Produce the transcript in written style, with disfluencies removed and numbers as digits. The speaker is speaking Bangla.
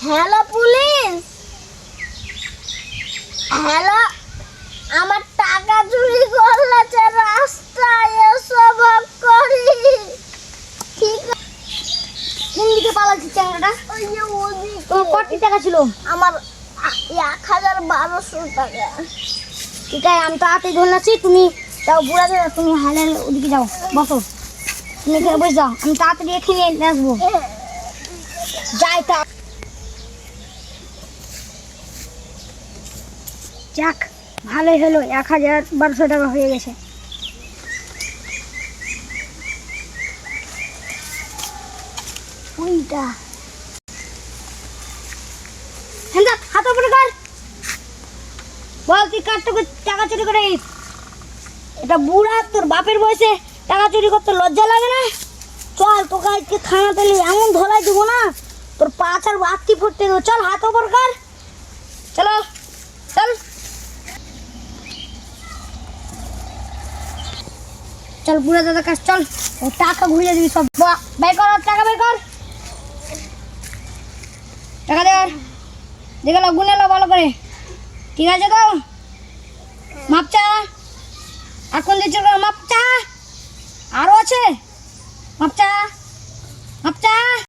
হ্যালো পুলিশ, হ্যালো, আমার টাকা চুরি করলেছে, রাস্তায় এসো ভাগ করি। ঠিক আছে, কোন দিকে পালাচ্ছিস চ্যাংড়াটা? ওই যে ওদিকে। তোমার কত টাকা ছিল? আমার ১,১২০০ টাকা। ঠিক আছে, আমি তো হাতে ধরলাছি, তুমি যাও বুড়া যাও, তুমি হালে ওদিকে যাও, বসো। তুমি এখানে বসে যাও, আমি তাড়াতাড়ি এখানে নিয়ে আসবো। যাই তা যাক, ভালোই হলো, ১,১২০০ টাকা হয়ে গেছে। ওইটা হাত উপরে কর, বল তুই কার থেকে টাকা চুরি করে? এটা বুড়া, তোর বাপের বয়সে টাকা চুরি করতে লজ্জা লাগে না? চল, তোকে আজকে থানা তেলে এমন ধলাই দিব না, তোর পাঁচ আর বাতি ফুটতে দেবো। চল, হাত ওপর কর, চলো চল চল বুড়া দাদার কাছে চল, ও টাকা ঘুরিয়ে দিবি সব। বের কর ওর টাকা, বের কর টাকা, দেওয়ার দেখে লো, গুনে লো ভালো করে। ঠিক আছে তো? মাপচা এখন দিচ্ছ, মাপচা আরো আছে, মাপচা মাপচা।